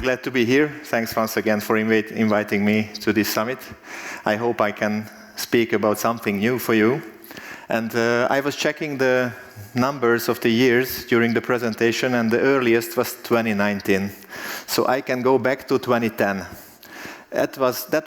glad to be here. Thanks once again for inviting me to this summit. I hope I can speak about something new for you. And I was checking the numbers of the years during the presentation, and the earliest was 2019. So I can go back to 2010. That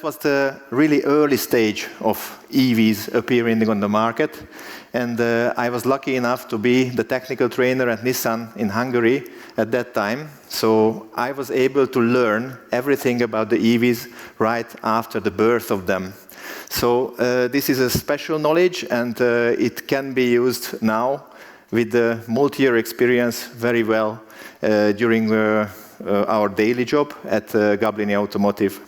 was the really early stage of EVs appearing on the market. And I was lucky enough to be the technical trainer at Nissan in Hungary at that time. So I was able to learn everything about the EVs right after the birth of them. So this is a special knowledge, and it can be used now with the multi-year experience very well during our daily job at Gablini Automotive.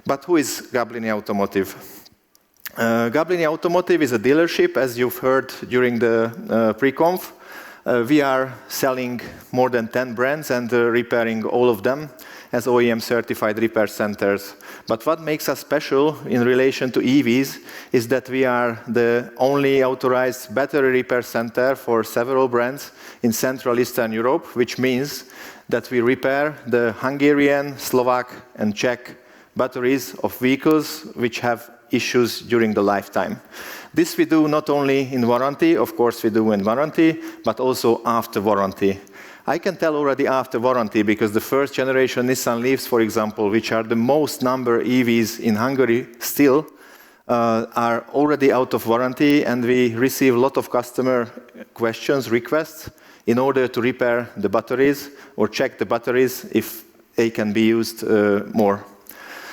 But who is Gablini Automotive? Gablini Automotive is a dealership, as you've heard during the pre-conf. We are selling more than 10 brands and repairing all of them as OEM certified repair centers. But what makes us special in relation to EVs is that we are the only authorized battery repair center for several brands in Central Eastern Europe, which means that we repair the Hungarian, Slovak, and Czech batteries of vehicles which have issues during the lifetime. This we do not only in warranty, of course we do in warranty, but also after warranty. I can tell already after warranty because the first generation Nissan Leafs, for example, which are the most number EVs in Hungary still, are already out of warranty, and we receive a lot of customer questions, requests, in order to repair the batteries or check the batteries if they can be used more.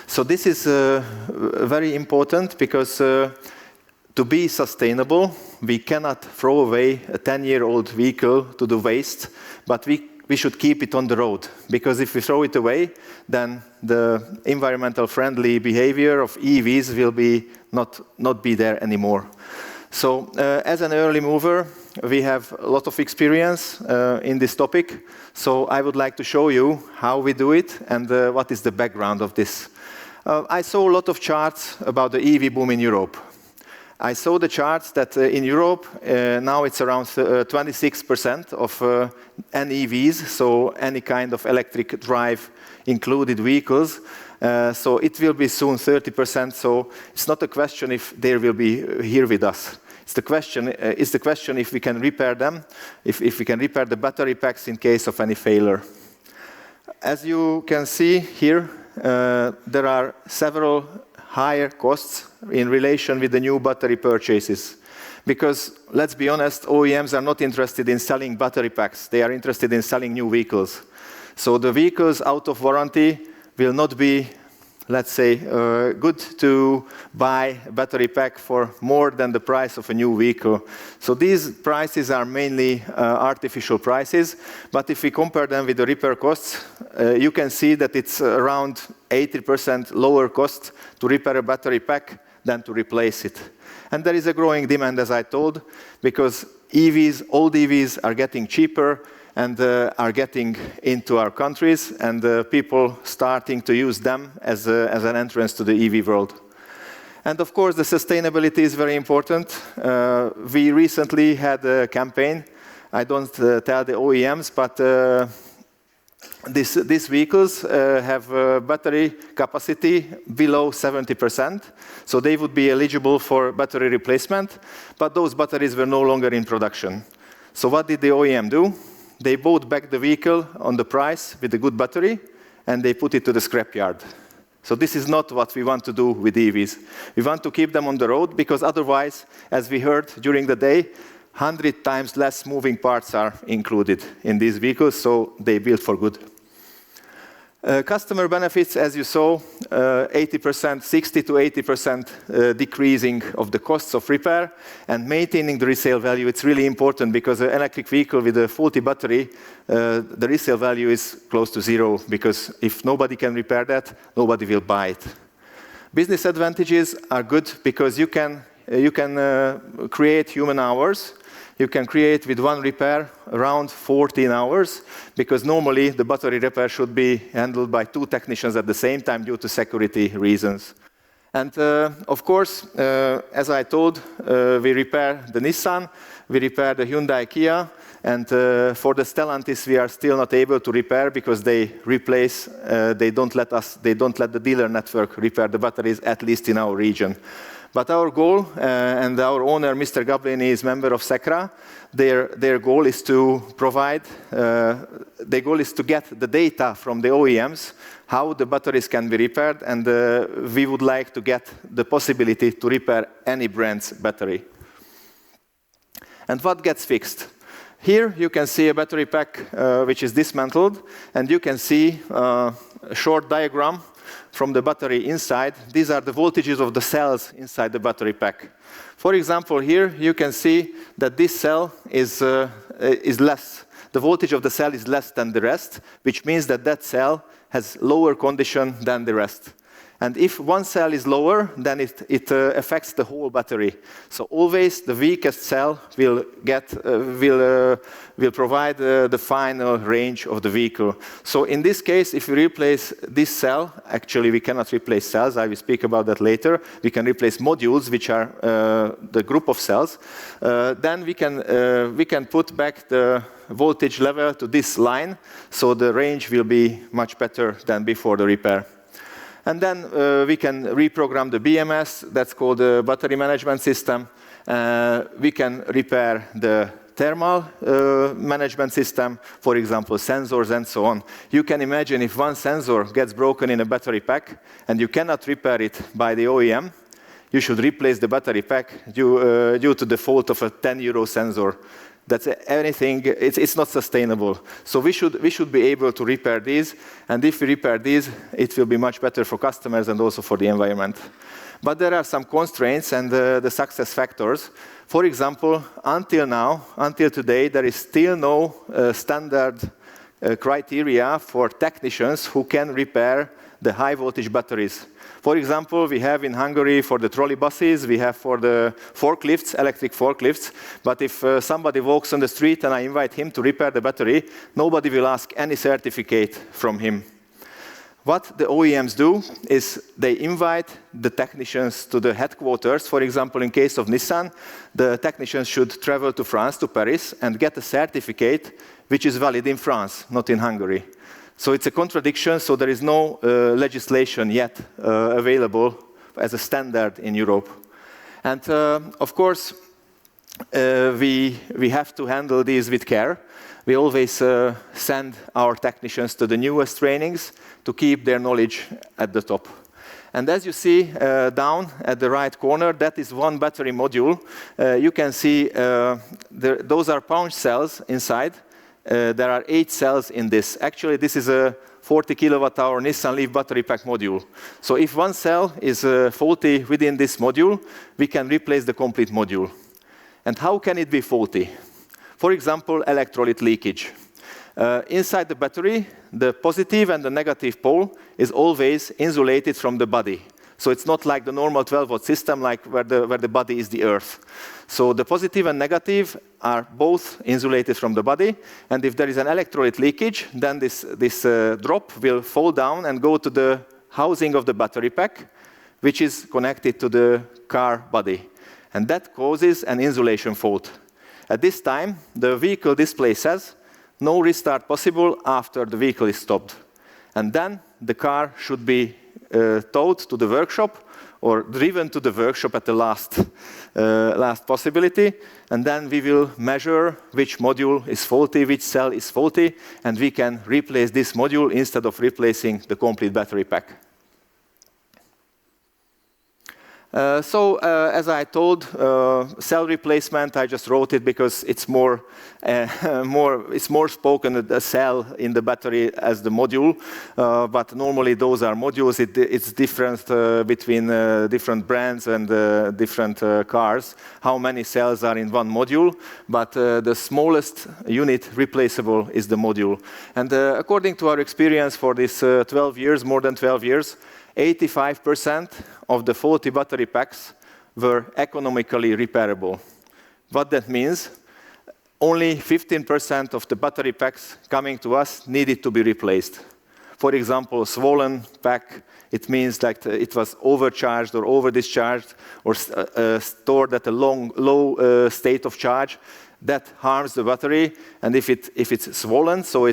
So this is very important because to be sustainable, we cannot throw away a 10-year-old vehicle to the waste, but we should keep it on the road. Because if we throw it away, then the environmental friendly behavior of EVs will be not be there anymore. So as an early mover, we have a lot of experience in this topic. So I would like to show you how we do it and what is the background of this. I saw a lot of charts about the EV boom in Europe. I saw the charts that in Europe, now it's around 26% of NEVs, so any kind of electric drive included vehicles. So it will be soon 30%, so it's not a question if they will be here with us. It's the question if we can repair them, if we can repair the battery packs in case of any failure. As you can see here, there are several higher costs in relation with the new battery purchases. Because, let's be honest, OEMs are not interested in selling battery packs. They are interested in selling new vehicles. So the vehicles out of warranty will not be, let's say, good to buy a battery pack for more than the price of a new vehicle. So these prices are mainly artificial prices, but if we compare them with the repair costs, you can see that it's around 80% lower cost to repair a battery pack than to replace it. And there is a growing demand, as I told, because EVs, old EVs are getting cheaper and are getting into our countries, and people starting to use them as an entrance to the EV world. And of course, the sustainability is very important. We recently had a campaign. I don't tell the OEMs, but these vehicles have battery capacity below 70%, so they would be eligible for battery replacement, but those batteries were no longer in production. So what did the OEM do? They bought back the vehicle on the price with a good battery, and they put it to the scrapyard. So this is not what we want to do with EVs. We want to keep them on the road, because otherwise, as we heard during the day, 100 times less moving parts are included in these vehicles, so they build for good. Customer benefits, as you saw, 80%, 60 to 80% decreasing of the costs of repair, and maintaining the resale value. It's really important because an electric vehicle with a faulty battery, the resale value is close to zero, because if nobody can repair that, nobody will buy it. Business advantages are good because you can create human hours. You can create with one repair around 14 hours, because normally the battery repair should be handled by 2 technicians at the same time due to security reasons. And of course, as I told, we repair the Nissan, we repair the Hyundai Kia, and for the Stellantis, we are still not able to repair because they replace, they don't let the dealer network repair the batteries, at least in our region. But our goal, and our owner, Mr. Gablini, is member of SECRA. Their goal is to provide, their goal is to get the data from the OEMs, how the batteries can be repaired, and we would like to get the possibility to repair any brand's battery. And what gets fixed? Here you can see a battery pack which is dismantled, and you can see a short diagram from the battery inside. These are the voltages of the cells inside the battery pack. For example, here you can see that this cell is less. The voltage of the cell is less than the rest, which means that that cell has lower condition than the rest. And if one cell is lower, then it affects the whole battery. So always the weakest cell will provide the final range of the vehicle. So in this case, if we replace this cell, actually we cannot replace cells, I will speak about that later. We can replace modules, which are the group of cells. Then we can put back the voltage level to this line, so the range will be much better than before the repair. And then we can reprogram the BMS, that's called the battery management system. We can repair the thermal management system, for example, sensors and so on. You can imagine if one sensor gets broken in a battery pack and you cannot repair it by the OEM, you should replace the battery pack due to the fault of a 10-euro sensor. That's anything, it's not sustainable. So we should be able to repair these, and if we repair these, it will be much better for customers and also for the environment. But there are some constraints and the success factors. For example, until today, there is still no standard criteria for technicians who can repair the high voltage batteries. For example, we have in Hungary for the trolley buses, we have for the forklifts, electric forklifts, but if somebody walks on the street and I invite him to repair the battery, nobody will ask any certificate from him. What the OEMs do is they invite the technicians to the headquarters. For example, in case of Nissan, the technicians should travel to France, to Paris, and get a certificate which is valid in France, not in Hungary. So it's a contradiction, so there is no legislation yet available as a standard in Europe. And of course, we have to handle these with care. We always send our technicians to the newest trainings to keep their knowledge at the top. And as you see down at the right corner, that is one battery module. You can see those are pouch cells inside. There are 8 cells in this. Actually, this is a 40 kilowatt-hour Nissan Leaf battery pack module. So if one cell is faulty within this module, we can replace the complete module. And how can it be faulty? For example, electrolyte leakage. Inside the battery, the positive and the negative pole is always insulated from the body. So it's not like the normal 12-volt system, like where the body is the earth. So the positive and negative are both insulated from the body, and if there is an electrolyte leakage, then this drop will fall down and go to the housing of the battery pack, which is connected to the car body. And that causes an insulation fault. At this time, the vehicle display says, no restart possible after the vehicle is stopped. And then the car should be towed to the workshop or driven to the workshop at the last possibility, and then we will measure which module is faulty, which cell is faulty, and we can replace this module instead of replacing the complete battery pack. As I told, cell replacement, I just wrote it because it's more spoken a cell in the battery as the module, but normally those are modules. It's different between different brands and different cars, how many cells are in one module, but the smallest unit replaceable is the module. And according to our experience for this 12 years, more than 12 years, 85% of the faulty battery packs were economically repairable. What that means, only 15% of the battery packs coming to us needed to be replaced. For example, swollen pack, it means that it was overcharged or over-discharged or stored at a low state of charge. That harms the battery, and if it's swollen, so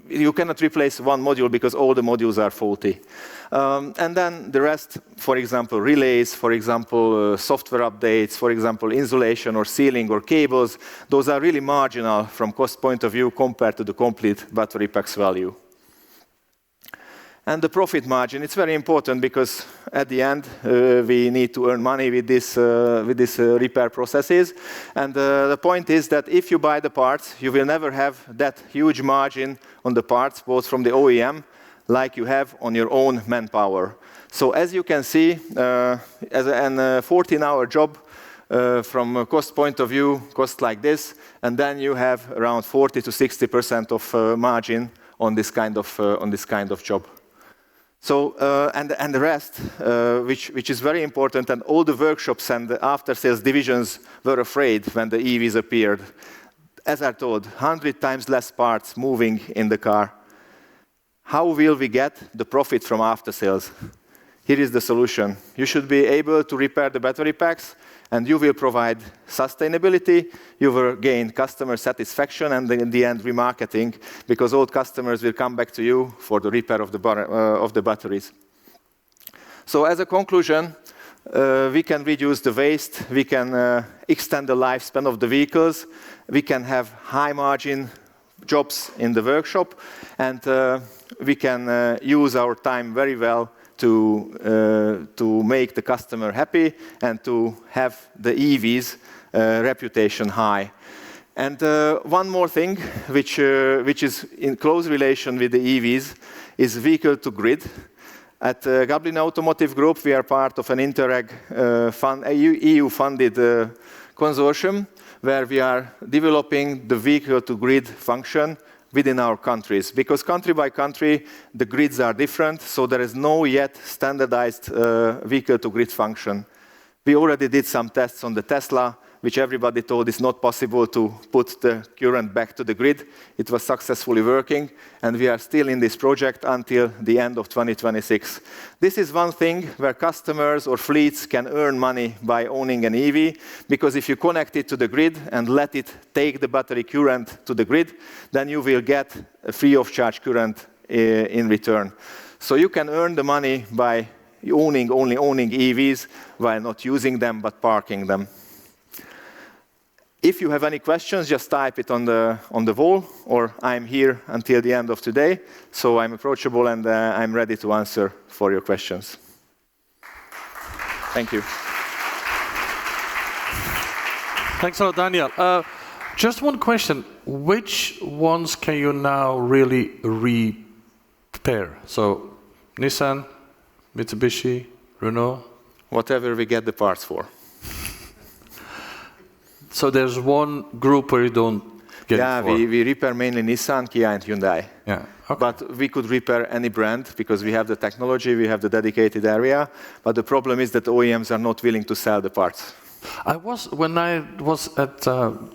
you cannot replace one module because all the modules are faulty. And then the rest, for example, relays, for example, software updates, for example, insulation or sealing or cables, those are really marginal from cost point of view compared to the complete battery pack's value. And the profit margin, it's very important because at the end, we need to earn money with this repair processes. And the point is that if you buy the parts, you will never have that huge margin on the parts, both from the OEM, like you have on your own manpower. So as you can see, as a 14-hour job, from a cost point of view, costs like this, and then you have around 40 to 60% of margin on this kind of job. So, and the rest, which is very important, and all the workshops and the after-sales divisions were afraid when the EVs appeared. As I told, 100 times less parts moving in the car. How will we get the profit from after-sales? Here is the solution. You should be able to repair the battery packs, and you will provide sustainability, you will gain customer satisfaction, and in the end, remarketing, because all customers will come back to you for the repair of the batteries. So as a conclusion, we can reduce the waste, we can extend the lifespan of the vehicles, we can have high margin jobs in the workshop, and we can use our time very well to make the customer happy and to have the EVs reputation high. And one more thing, which is in close relation with the EVs, is vehicle to grid. At Gablini Automotive Group, we are part of an Interreg EU-funded consortium where we are developing the vehicle to grid function within our countries. Because country by country, the grids are different, so there is no yet standardized vehicle to grid function. We already did some tests on the Tesla, which everybody told is not possible to put the current back to the grid. It was successfully working, and we are still in this project until the end of 2026. This is one thing where customers or fleets can earn money by owning an EV, because if you connect it to the grid and let it take the battery current to the grid, then you will get a free of charge current in return. So you can earn the money by only owning EVs while not using them but parking them. If you have any questions, just type it on the wall, or I'm here until the end of today, so I'm approachable and I'm ready to answer for your questions. Thank you. Thanks a lot, Daniel. Just one question. Which ones can you now really repair? So Nissan, Mitsubishi, Renault? Whatever we get the parts for. So there's one group where you don't get it for? we repair mainly Nissan, Kia, and Hyundai. Yeah. Okay. But we could repair any brand because we have the technology, we have the dedicated area. But the problem is that OEMs are not willing to sell the parts. When I was at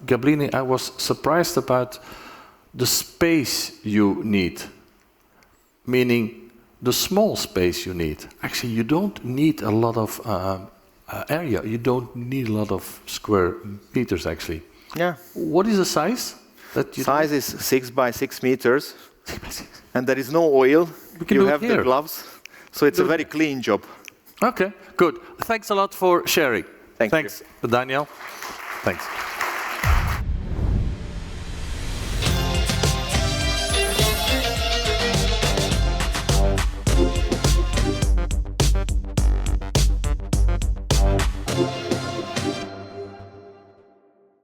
Gablini, I was surprised about the space you need. Meaning the small space you need. Actually, you don't need a lot of area. You don't need a lot of square meters, actually. Yeah. What is the size? Size is 6 by 6 meters. 6 by 6. And there is no oil. You have the gloves. So it's a very clean job. Okay, good. Thanks a lot for sharing. Thanks, Daniel. Thanks.